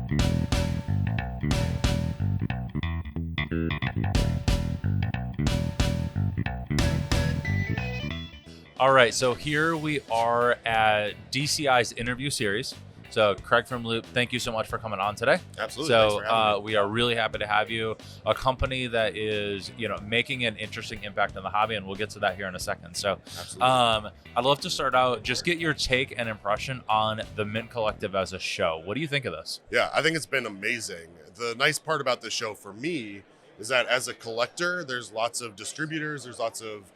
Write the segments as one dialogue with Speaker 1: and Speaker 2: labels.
Speaker 1: All right, so here we are at DCI's interview series. So Craig from Loupe, thank you so much for coming on today.
Speaker 2: Absolutely. Thanks for having me.
Speaker 1: We are really happy to have you. A company that is, making an interesting impact on the hobby, and we'll get to that here in a second. So,
Speaker 2: Absolutely.
Speaker 1: I'd love to start out, just get your take and impression on the Mint Collective as a show. What do you think of this?
Speaker 2: Yeah, I think it's been amazing. The nice part about this show for me is that as a collector, there's lots of distributors, there's lots of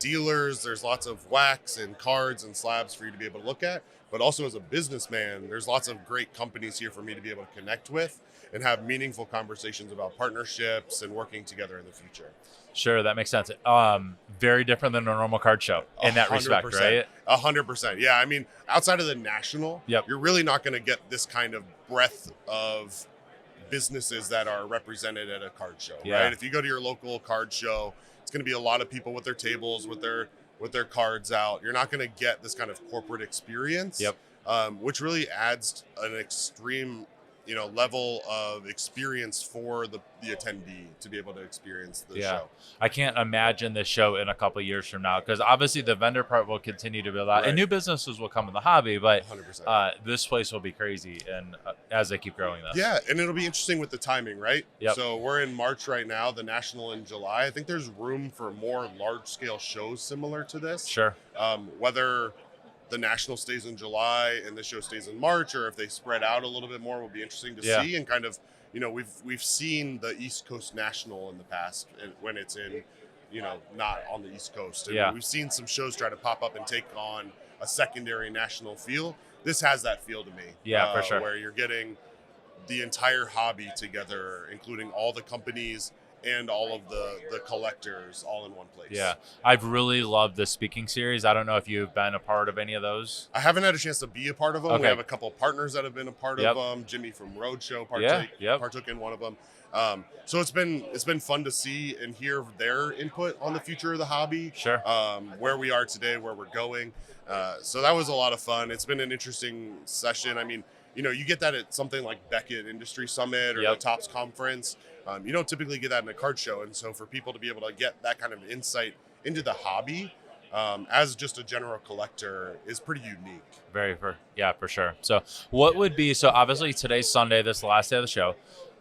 Speaker 2: dealers, there's lots of wax and cards and slabs for you to be able to look at. But also as a businessman, there's lots of great companies here for me to be able to connect with and have meaningful conversations about partnerships and working together in the future.
Speaker 1: Sure, that makes sense. Very different than a normal card show in that respect, right?
Speaker 2: 100%. Yeah, I mean, outside of the national,
Speaker 1: Yep.
Speaker 2: You're really not going to get this kind of breadth of businesses that are represented at a card show,
Speaker 1: Yeah.
Speaker 2: right? If you go to your local card show, it's going to be a lot of people with their tables, with their cards out. You're not going to get this kind of corporate experience,
Speaker 1: Yep.
Speaker 2: Which really adds an extreme, level of experience for the attendee to be able to experience the show.
Speaker 1: I can't imagine this show in a couple of years from now, because obviously the vendor part will continue to build out,
Speaker 2: Right.
Speaker 1: and new businesses will come in the hobby, but
Speaker 2: 100%.
Speaker 1: this place will be crazy, and as they keep growing this.
Speaker 2: Yeah, and it'll be interesting with the timing, right?
Speaker 1: Yep.
Speaker 2: So we're in March right now, the National in July. I think there's room for more large-scale shows similar to this.
Speaker 1: Sure.
Speaker 2: Whether the National stays in July and the show stays in March, or if they spread out a little bit more, will be interesting to see. And kind of, we've seen the East Coast National in the past when it's in, not on the East Coast. And we've seen some shows try to pop up and take on a secondary national feel. This has that feel to me.
Speaker 1: Yeah, for sure.
Speaker 2: Where you're getting the entire hobby together, including all the companies and all of the collectors all in one place.
Speaker 1: Yeah, I've really loved the speaking series. I don't know if you've been a part of any of those.
Speaker 2: I haven't had a chance to be a part of them.
Speaker 1: Okay.
Speaker 2: We have a couple of partners that have been a part of them. Jimmy from Roadshow partook in one of them. So it's been fun to see and hear their input on the future of the hobby.
Speaker 1: Sure.
Speaker 2: Where we are today, where we're going. So that was a lot of fun. It's been an interesting session. I mean, you get that at something like Beckett Industry Summit or the Tops Conference. You don't typically get that in a card show. And so for people to be able to get that kind of insight into the hobby as just a general collector is pretty unique.
Speaker 1: For sure. So what would be, so obviously today's Sunday, this is the last day of the show.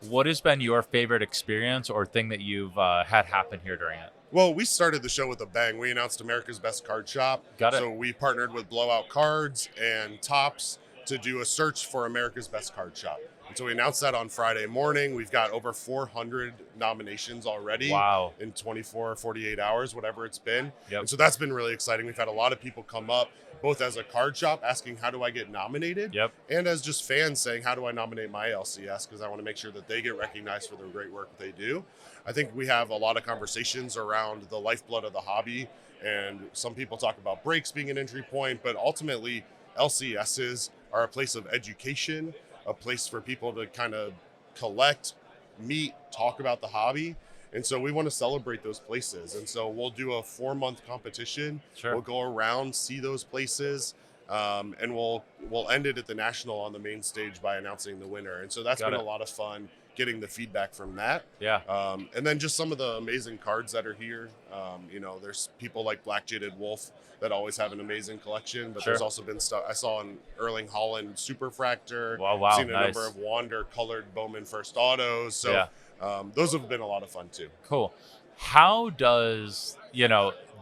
Speaker 1: What has been your favorite experience or thing that you've had happen here during it?
Speaker 2: Well, we started the show with a bang. We announced America's Best Card Shop.
Speaker 1: Got it.
Speaker 2: So we partnered with Blowout Cards and Tops to do a search for America's Best Card Shop. And so we announced that on Friday morning. We've got over 400 nominations already.
Speaker 1: Wow.
Speaker 2: In 24 or 48 hours, whatever it's been.
Speaker 1: Yep.
Speaker 2: And so that's been really exciting. We've had a lot of people come up, both as a card shop asking, how do I get nominated?
Speaker 1: Yep.
Speaker 2: And as just fans saying, how do I nominate my LCS? Because I want to make sure that they get recognized for the great work that they do. I think we have a lot of conversations around the lifeblood of the hobby. And some people talk about breaks being an entry point, but ultimately LCSs are a place of education, a place for people to kind of collect, meet, talk about the hobby. And so we want to celebrate those places. And so we'll do a 4-month competition.
Speaker 1: Sure.
Speaker 2: We'll go around, see those places, and we'll end it at the National on the main stage by announcing the winner. And so that's been a lot of fun, getting the feedback from that.
Speaker 1: Yeah.
Speaker 2: And then just some of the amazing cards that are here. There's people like Black Jaded Wolf that always have an amazing collection, but there's also been stuff I saw in Erling Holland Superfractor.
Speaker 1: Wow,
Speaker 2: seen a
Speaker 1: nice.
Speaker 2: number of Wander colored Bowman First Autos. So those have been a lot of fun too.
Speaker 1: Cool. How does,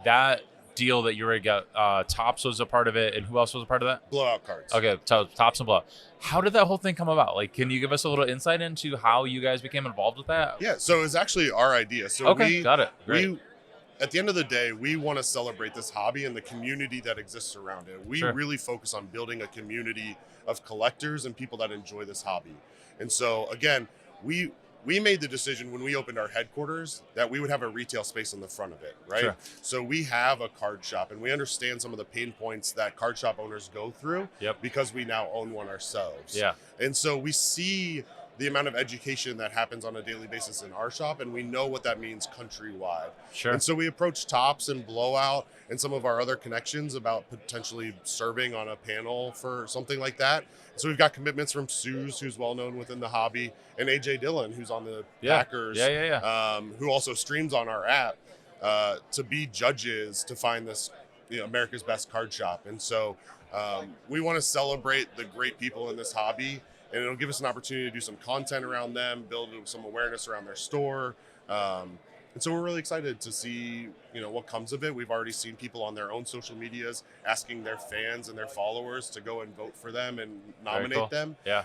Speaker 1: that deal that you already got, Tops was a part of it, and who else was a part of that?
Speaker 2: Blowout Cards.
Speaker 1: Okay, Tops and Blowout. How did that whole thing come about? Like, can you give us a little insight into how you guys became involved with that?
Speaker 2: Yeah, so it's actually our idea. So
Speaker 1: got it. Great.
Speaker 2: At the end of the day, we want to celebrate this hobby and the community that exists around it. We really focus on building a community of collectors and people that enjoy this hobby. And so, again, we made the decision when we opened our headquarters that we would have a retail space in the front of it, right?
Speaker 1: Sure.
Speaker 2: So we have a card shop, and we understand some of the pain points that card shop owners go through because we now own one ourselves.
Speaker 1: Yeah.
Speaker 2: And so we see the amount of education that happens on a daily basis in our shop, and we know what that means countrywide.
Speaker 1: Sure.
Speaker 2: And so we approach Tops and Blowout and some of our other connections about potentially serving on a panel for something like that. So we've got commitments from Suze, who's well known within the hobby, and AJ Dillon, who's on the Packers, who also streams on our app, to be judges to find this, America's best card shop. And so we want to celebrate the great people in this hobby, and it'll give us an opportunity to do some content around them, build some awareness around their store. And so we're really excited to see, what comes of it. We've already seen people on their own social medias asking their fans and their followers to go and vote for them and nominate them.
Speaker 1: Yeah.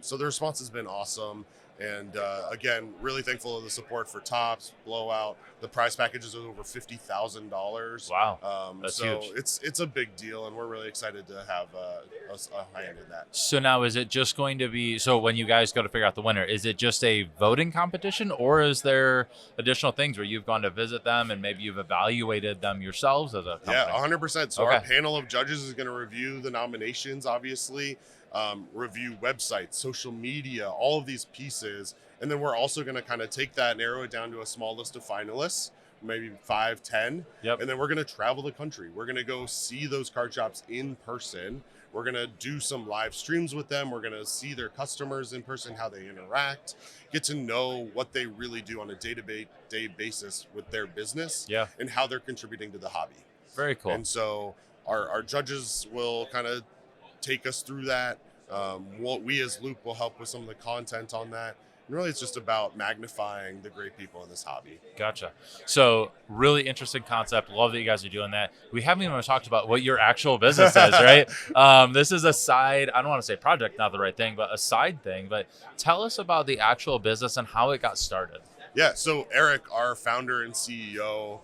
Speaker 2: So the response has been awesome. And again, really thankful of the support for Tops, Blowout. The prize package is over $50,000.
Speaker 1: Wow, that's huge.
Speaker 2: It's a big deal, and we're really excited to have a hand in that.
Speaker 1: So now, is it just going to be, so when you guys go to figure out the winner, is it just a voting competition, or is there additional things where you've gone to visit them and maybe you've evaluated them yourselves as a company?
Speaker 2: Yeah, 100%. So our panel of judges is going to review the nominations, obviously. Review websites, social media, all of these pieces. And then we're also going to kind of take that, narrow it down to a small list of finalists, maybe 5, 10.
Speaker 1: Yep.
Speaker 2: And then we're going to travel the country. We're going to go see those card shops in person. We're going to do some live streams with them. We're going to see their customers in person, how they interact, get to know what they really do on a day-to-day basis with their business, and how they're contributing to the hobby.
Speaker 1: Very cool.
Speaker 2: And so our judges will kind of take us through that. We as Loupe will help with some of the content on that. And really, it's just about magnifying the great people in this hobby.
Speaker 1: Gotcha. So really interesting concept. Love that you guys are doing that. We haven't even talked about what your actual business is, right? This is a side, I don't want to say project, not the right thing, but a side thing. But tell us about the actual business and how it got started.
Speaker 2: Yeah, so Eric, our founder and CEO,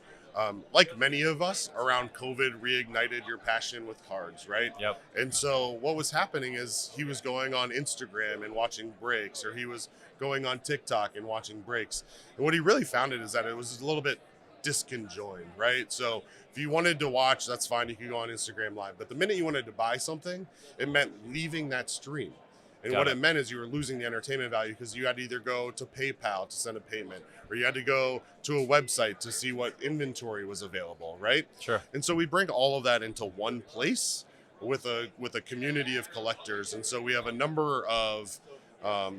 Speaker 2: like many of us, around COVID reignited your passion with cards, right?
Speaker 1: Yep.
Speaker 2: And so what was happening is he was going on Instagram and watching breaks, or he was going on TikTok and watching breaks. And what he really found is that it was a little bit disconjoined, right? So if you wanted to watch, that's fine. You could go on Instagram Live. But the minute you wanted to buy something, it meant leaving that stream. And what it meant is you were losing the entertainment value, because you had to either go to PayPal to send a payment, or you had to go to a website to see what inventory was available, right?
Speaker 1: Sure.
Speaker 2: And so we bring all of that into one place with a community of collectors. And so we have a number of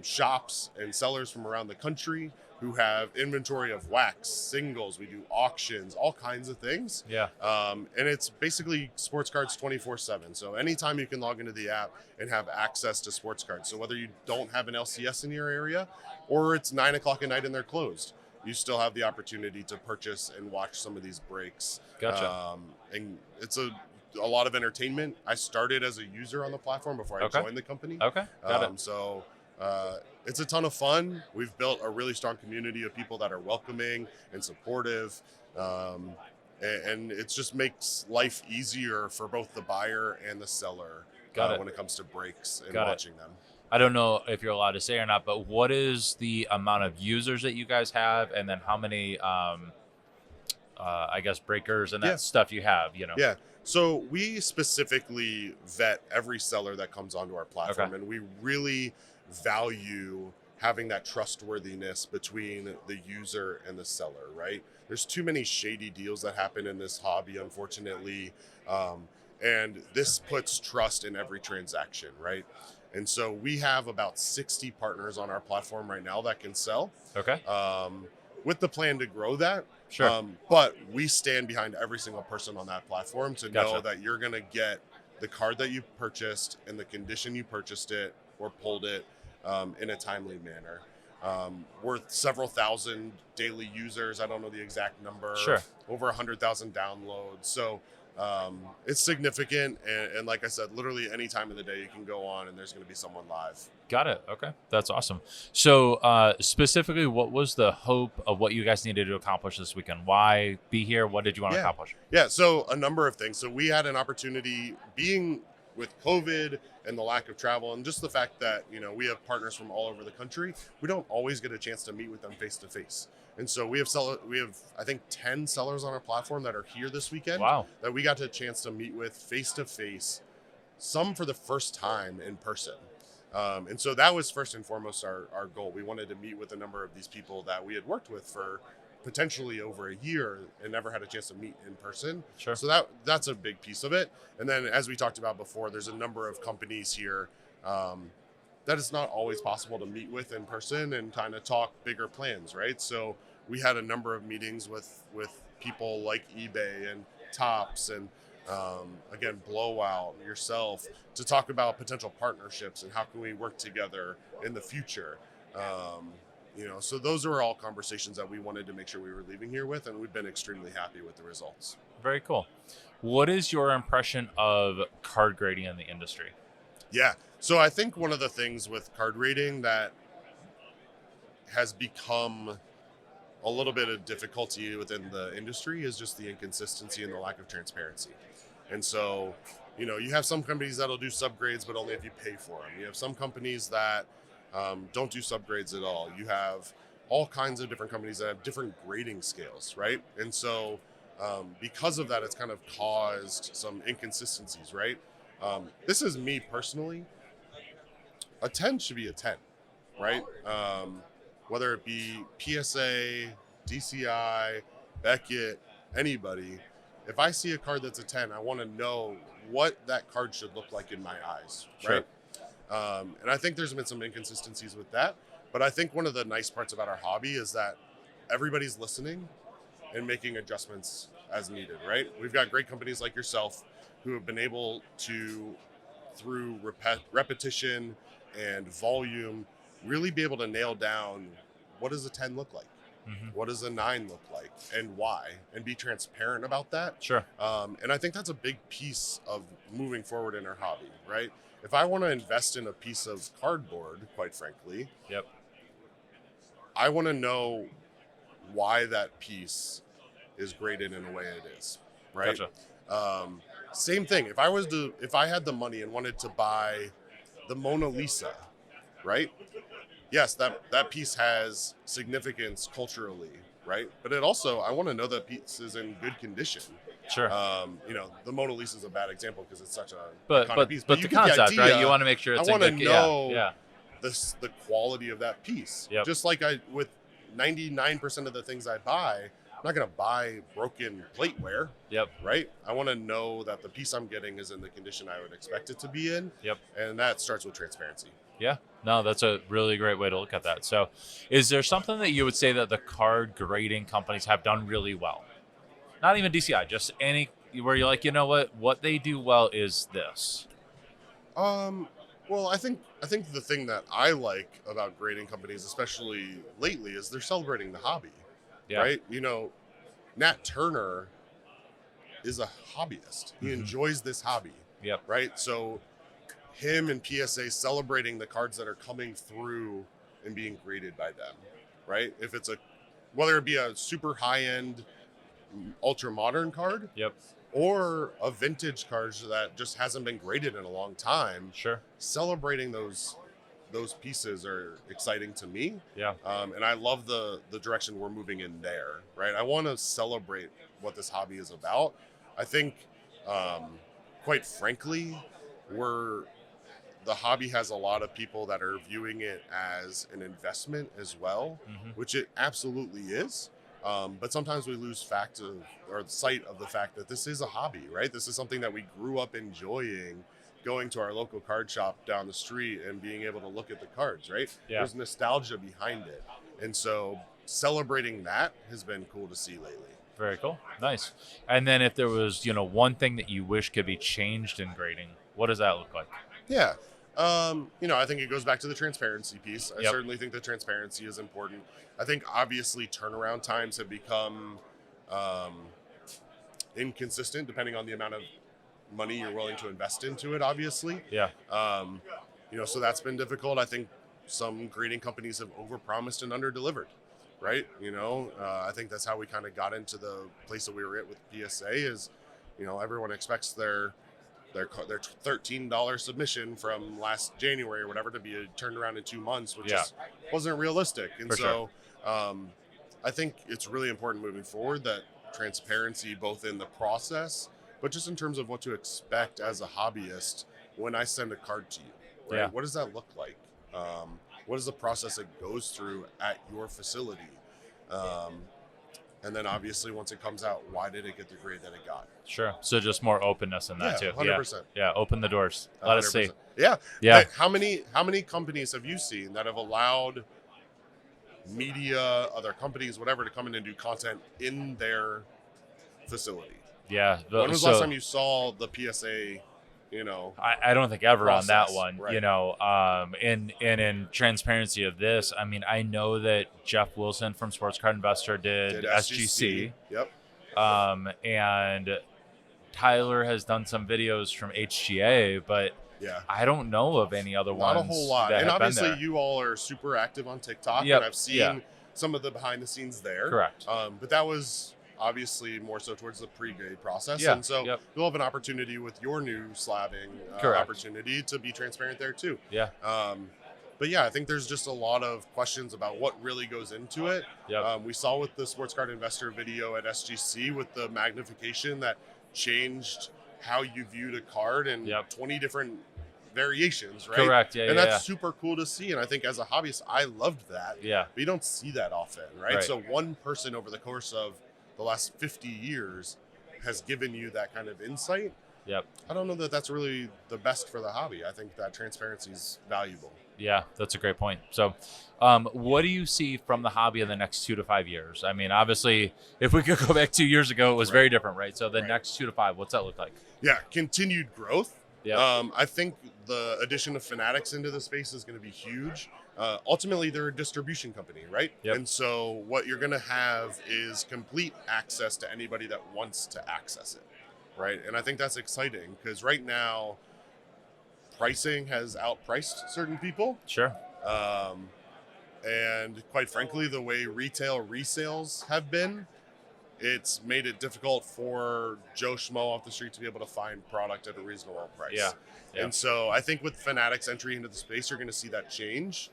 Speaker 2: shops and sellers from around the country who have inventory of wax, singles. We do auctions, all kinds of things.
Speaker 1: Yeah.
Speaker 2: And it's basically sports cards 24/7. So anytime you can log into the app and have access to sports cards. So whether you don't have an LCS in your area, or it's 9 o'clock at night and they're closed, you still have the opportunity to purchase and watch some of these breaks.
Speaker 1: Gotcha.
Speaker 2: And it's a lot of entertainment. I started as a user on the platform before I joined the company.
Speaker 1: Okay. Got it.
Speaker 2: So it's a ton of fun. We've built a really strong community of people that are welcoming and supportive. And it just makes life easier for both the buyer and the seller when it comes to breaks and watching them.
Speaker 1: I don't know if you're allowed to say or not, but what is the amount of users that you guys have, and then how many, I guess, breakers and that stuff you have,
Speaker 2: Yeah. So we specifically vet every seller that comes onto our platform, and we really value having that trustworthiness between the user and the seller, right? There's too many shady deals that happen in this hobby, unfortunately. And this puts trust in every transaction, right? And so we have about 60 partners on our platform right now that can sell.
Speaker 1: Okay.
Speaker 2: With the plan to grow that.
Speaker 1: Sure.
Speaker 2: But we stand behind every single person on that platform to know that you're going to get the card that you purchased in the condition you purchased it or pulled it in a timely manner. Worth several thousand daily users. I don't know the exact number.
Speaker 1: Sure.
Speaker 2: Over 100,000 downloads. So it's significant. And like I said, literally any time of the day you can go on and there's going to be someone live.
Speaker 1: Got it. Okay. That's awesome. So specifically, what was the hope of what you guys needed to accomplish this weekend? Why be here? What did you want to accomplish?
Speaker 2: Yeah. So a number of things. So we had an opportunity being with COVID and the lack of travel, and just the fact that, we have partners from all over the country. We don't always get a chance to meet with them face to face. And so we have I think 10 sellers on our platform that are here this weekend.
Speaker 1: Wow.
Speaker 2: That we got a chance to meet with face to face, some for the first time in person. And so that was first and foremost our goal. We wanted to meet with a number of these people that we had worked with for potentially over a year and never had a chance to meet in person.
Speaker 1: Sure.
Speaker 2: So that's a big piece of it. And then, as we talked about before, there's a number of companies here that it's not always possible to meet with in person and kind of talk bigger plans, right? So we had a number of meetings with people like eBay and Tops and again, Blowout, yourself, to talk about potential partnerships and how can we work together in the future. So those are all conversations that we wanted to make sure we were leaving here with, and we've been extremely happy with the results.
Speaker 1: Very cool. What is your impression of card grading in the industry?
Speaker 2: Yeah. So I think one of the things with card rating that has become a little bit of difficulty within the industry is just the inconsistency and the lack of transparency. And so, you have some companies that'll do subgrades, but only if you pay for them. You have some companies that don't do subgrades at all. You have all kinds of different companies that have different grading scales, right? And so because of that, it's kind of caused some inconsistencies, right? This is me personally. A 10 should be a 10, right? Whether it be PSA, DCI, Beckett, anybody. If I see a card that's a 10, I want to know what that card should look like in my eyes, right? Sure. And I think there's been some inconsistencies with that. But I think one of the nice parts about our hobby is that everybody's listening and making adjustments as needed, right? We've got great companies like yourself who have been able to, through repetition and volume, really be able to nail down what does a 10 look like? Mm-hmm. What does a 9 look like and why? And be transparent about that.
Speaker 1: Sure.
Speaker 2: And I think that's a big piece of moving forward in our hobby, right? If I want to invest in a piece of cardboard, quite frankly,
Speaker 1: yep,
Speaker 2: I want to know why that piece is graded in the way it is, right?
Speaker 1: Gotcha.
Speaker 2: Same thing. If I had the money and wanted to buy the Mona Lisa, right? Yes, that piece has significance culturally, right? But it also, I want to know that piece is in good condition.
Speaker 1: Sure.
Speaker 2: The Mona Lisa is a bad example because it's such a
Speaker 1: but
Speaker 2: piece.
Speaker 1: But the concept, right? You want to make sure it's
Speaker 2: I want to know
Speaker 1: yeah.
Speaker 2: the quality of that piece.
Speaker 1: Yep.
Speaker 2: Just like with 99% of the things I buy, I'm not going to buy broken plateware.
Speaker 1: Yep.
Speaker 2: Right? I want to know that the piece I'm getting is in the condition I would expect it to be in.
Speaker 1: Yep.
Speaker 2: And that starts with transparency.
Speaker 1: Yeah. No, that's a really great way to look at that. So is there something that you would say that the card grading companies have done really well? Not even DCI, just any where you're like, what they do well is this.
Speaker 2: Well, I think the thing that I like about grading companies, especially lately, is they're celebrating the hobby. Yeah. Right? Nat Turner is a hobbyist. He enjoys this hobby.
Speaker 1: Yep.
Speaker 2: Right? So him and PSA celebrating the cards that are coming through and being graded by them, right? If it's whether it be a super high-end, ultra-modern card,
Speaker 1: yep,
Speaker 2: or a vintage card that just hasn't been graded in a long time,
Speaker 1: sure,
Speaker 2: celebrating those pieces are exciting to me.
Speaker 1: Yeah.
Speaker 2: And I love the direction we're moving in there, right? I want to celebrate what this hobby is about. I think, quite frankly, the hobby has a lot of people that are viewing it as an investment as well, which it absolutely is. But sometimes we lose sight of the fact that this is a hobby, right? This is something that we grew up enjoying, going to our local card shop down the street and being able to look at the cards, right? Yeah. There's nostalgia behind it. And so celebrating that has been cool to see lately.
Speaker 1: Very cool. Nice. And then if there was, one thing that you wish could be changed in grading, what does that look like?
Speaker 2: Yeah. I think it goes back to the transparency piece. I certainly think the transparency is important. I think obviously turnaround times have become inconsistent depending on the amount of money you're willing to invest into it, obviously.
Speaker 1: Yeah.
Speaker 2: So that's been difficult. I think some grading companies have overpromised and underdelivered, right? I think that's how we kind of got into the place that we were at with PSA is, everyone expects their $13 submission from last January or whatever to be turned around in 2 months, which wasn't realistic. And I think it's really important moving forward that transparency both in the process, but just in terms of what to expect as a hobbyist when I send a card to you, right?
Speaker 1: Yeah.
Speaker 2: What does that look like? What is the process it goes through at your facility? And then obviously once it comes out, why did it get the grade that it got?
Speaker 1: Sure. So just more openness in that too.
Speaker 2: 100%.
Speaker 1: Yeah. Open the doors. Let us see.
Speaker 2: Yeah.
Speaker 1: Yeah.
Speaker 2: Hey, how many companies have you seen that have allowed media, other companies, whatever, to come in and do content in their facility?
Speaker 1: Yeah.
Speaker 2: When was the last time you saw the PSA?
Speaker 1: I don't think ever
Speaker 2: process,
Speaker 1: on that one,
Speaker 2: right.
Speaker 1: in transparency of this, I mean, I know that Jeff Wilson from Sports Card Investor did SGC.
Speaker 2: Yep.
Speaker 1: And Tyler has done some videos from HGA, but
Speaker 2: yeah,
Speaker 1: I don't know of any other ones.
Speaker 2: Not a whole lot.
Speaker 1: That
Speaker 2: and
Speaker 1: have
Speaker 2: obviously
Speaker 1: been there.
Speaker 2: you all are super active on TikTok,
Speaker 1: Yep.
Speaker 2: and I've seen some of the behind the scenes there.
Speaker 1: Correct.
Speaker 2: But that was obviously more so towards the pre-grade process.
Speaker 1: Yeah.
Speaker 2: And so you'll have an opportunity with your new slabbing opportunity to be transparent there too.
Speaker 1: Yeah.
Speaker 2: But yeah, I think there's just a lot of questions about what really goes into it.
Speaker 1: Yep.
Speaker 2: We saw with the Sports Card Investor video at SGC with the magnification that changed how you viewed a card in 20 different variations, right?
Speaker 1: Correct. Yeah.
Speaker 2: And that's super cool to see. And I think as a hobbyist, I loved that.
Speaker 1: Yeah.
Speaker 2: But you don't see that often, right? So one person over the course of the last 50 years has given you that kind of insight.
Speaker 1: Yep.
Speaker 2: I don't know that that's really the best for the hobby. I think that transparency is valuable.
Speaker 1: Yeah, that's a great point. So what do you see from the hobby in the next 2 to 5 years? I mean, obviously, if we could go back 2 years ago, it was very different, right? So the next 2 to 5, what's that look like?
Speaker 2: Yeah, continued growth.
Speaker 1: Yeah.
Speaker 2: I think the addition of Fanatics into the space is going to be huge. Ultimately, they're a distribution company, right?
Speaker 1: Yep.
Speaker 2: And so what you're going to have is complete access to anybody that wants to access it, right? And I think that's exciting because right now, pricing has outpriced certain people.
Speaker 1: Sure.
Speaker 2: And quite frankly, the way retail resales have been, it's made it difficult for Joe Schmo off the street to be able to find product at a reasonable price.
Speaker 1: Yeah.
Speaker 2: And so I think with Fanatics entry into the space, you're going to see that change.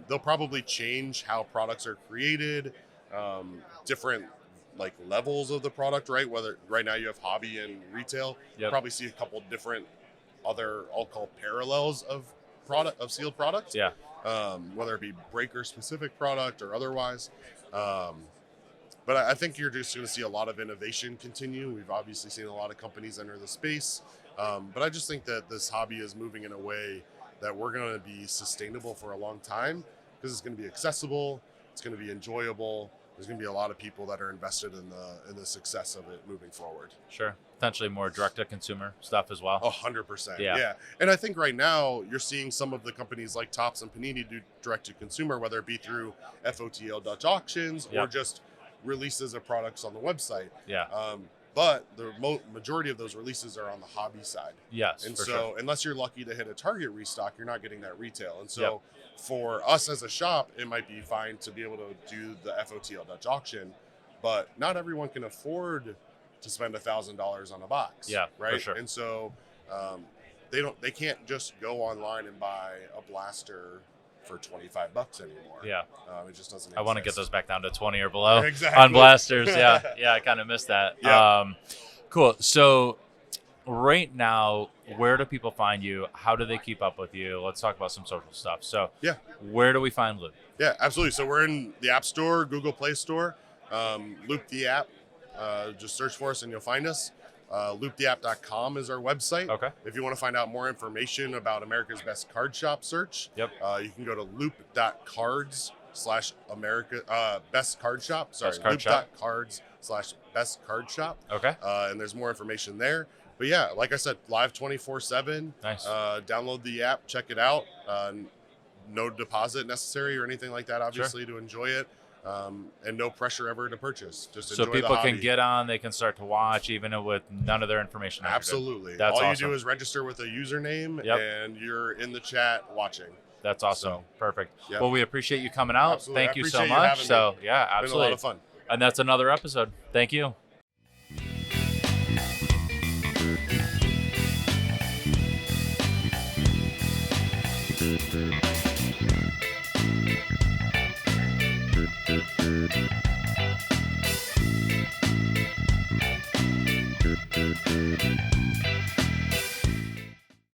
Speaker 2: They'll probably change how products are created, different like levels of the product, right? Whether right now you have hobby and retail, you'll probably see a couple different other, I'll call parallels of sealed products.
Speaker 1: Yeah.
Speaker 2: Whether it be breaker specific product or otherwise. But I think you're just going to see a lot of innovation continue. We've obviously seen a lot of companies enter the space. But I just think that this hobby is moving in a way that we're going to be sustainable for a long time because it's going to be accessible. It's going to be enjoyable. There's going to be a lot of people that are invested in the success of it moving forward.
Speaker 1: Sure. Potentially more direct-to-consumer stuff as well.
Speaker 2: 100%.
Speaker 1: Yeah.
Speaker 2: Yeah. And I think right now you're seeing some of the companies like Topps and Panini do direct-to-consumer, whether it be through FOTL Dutch auctions or just releases of products on the website.
Speaker 1: Yeah.
Speaker 2: But the majority of those releases are on the hobby side.
Speaker 1: Yes.
Speaker 2: And
Speaker 1: for
Speaker 2: so
Speaker 1: sure.
Speaker 2: unless you're lucky to hit a Target restock, you're not getting that retail. And so for us as a shop, it might be fine to be able to do the FOTL Dutch auction, but not everyone can afford to spend $1,000 on a box.
Speaker 1: Yeah,
Speaker 2: right.
Speaker 1: for sure.
Speaker 2: And so they can't just go online and buy a blaster for $25 anymore.
Speaker 1: Yeah.
Speaker 2: It just doesn't exist.
Speaker 1: I want to get those back down to 20 or below
Speaker 2: Exactly.
Speaker 1: on blasters. Yeah. I kind of missed that.
Speaker 2: Yeah.
Speaker 1: Cool. So right now, where do people find you? How do they keep up with you? Let's talk about some social stuff. So where do we find Loupe?
Speaker 2: Yeah, absolutely. So we're in the App Store, Google Play Store, Loupe the app. Just search for us and you'll find us. LoupeTheApp.com is our website.
Speaker 1: Okay.
Speaker 2: If you want to find out more information about America's Best Card Shop search, you can go to loupe.cards/America Best Card Shop. Sorry, loupe.cards/Best Card Shop.
Speaker 1: Okay.
Speaker 2: And there's more information there. But yeah, like I said, live 24/7.
Speaker 1: Nice.
Speaker 2: Download the app, check it out. No deposit necessary or anything like that, obviously, to enjoy it. And no pressure ever to purchase. Just enjoy
Speaker 1: so people
Speaker 2: the hobby.
Speaker 1: can get on, they can start to watch even with none of their information.
Speaker 2: Absolutely.
Speaker 1: That's
Speaker 2: all
Speaker 1: awesome.
Speaker 2: you do is register with a username and you're in the chat watching.
Speaker 1: That's awesome.
Speaker 2: So,
Speaker 1: perfect. Well, we appreciate you coming out.
Speaker 2: Absolutely.
Speaker 1: Thank you so much. So yeah, absolutely.
Speaker 2: It's been a lot of fun.
Speaker 1: And that's another episode. Thank you.